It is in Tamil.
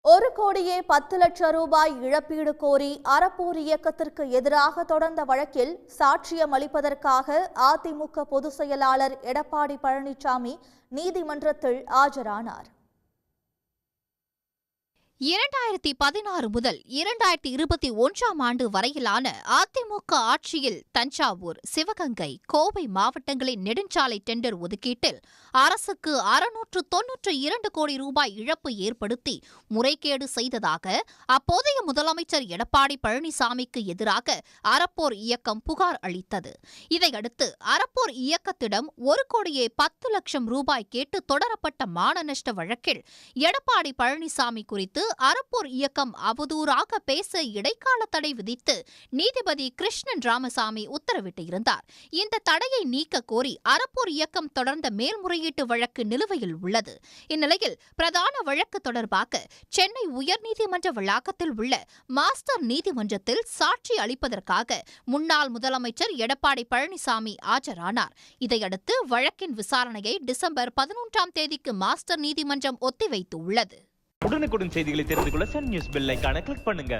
₹1,10,00,000 இழப்பீடு கோரி அறப்போர் இயக்கத்திற்கு எதிராக தொடர்ந்த வழக்கில் சாட்சியம் அளிப்பதற்காக அதிமுக பொதுச் செயலாளர் எடப்பாடி பழனிசாமி நீதிமன்றத்தில் ஆஜரானார். 2016 முதல் 2021 வரையிலான அதிமுக ஆட்சியில் தஞ்சாவூர், சிவகங்கை, கோவை மாவட்டங்களின் நெடுஞ்சாலை டெண்டர் ஒதுக்கீட்டில் அரசுக்கு ₹692 கோடி இழப்பு ஏற்படுத்தி முறைகேடு செய்ததாக அப்போதைய முதலமைச்சர் எடப்பாடி பழனிசாமிக்கு எதிராக அறப்போர் இயக்கம் புகார் அளித்தது. இதையடுத்து அறப்போர் இயக்கத்திடம் ₹1,10,00,000 கேட்டு தொடரப்பட்ட மானநஷ்ட வழக்கில் எடப்பாடி பழனிசாமி குறித்து அறப்போர் இயக்கம் அவதூறாக பேச இடைக்கால தடை விதித்து நீதிபதி கிருஷ்ணன் ராமசாமி உத்தரவிட்டிருந்தார். இந்த தடையை நீக்க கோரி அறப்போர் இயக்கம் தொடர்ந்த மேல்முறையீட்டு வழக்கு நிலுவையில் உள்ளது. இந்நிலையில் பிரதான வழக்கு தொடர்பாக சென்னை உயர்நீதிமன்ற வளாகத்தில் உள்ள மாஸ்டர் நீதிமன்றத்தில் சாட்சி அளிப்பதற்காக முன்னாள் முதலமைச்சர் எடப்பாடி பழனிசாமி ஆஜரானார். இதையடுத்து வழக்கின் விசாரணையை டிசம்பர் 11 மாஸ்டர் நீதிமன்றம் ஒத்திவைத்துள்ளது. உடனுக்குடன் செய்திகளை தெரிந்து கொள்ள சன் நியூஸ் பெல் ஐகானை கிளிக் பண்ணுங்க.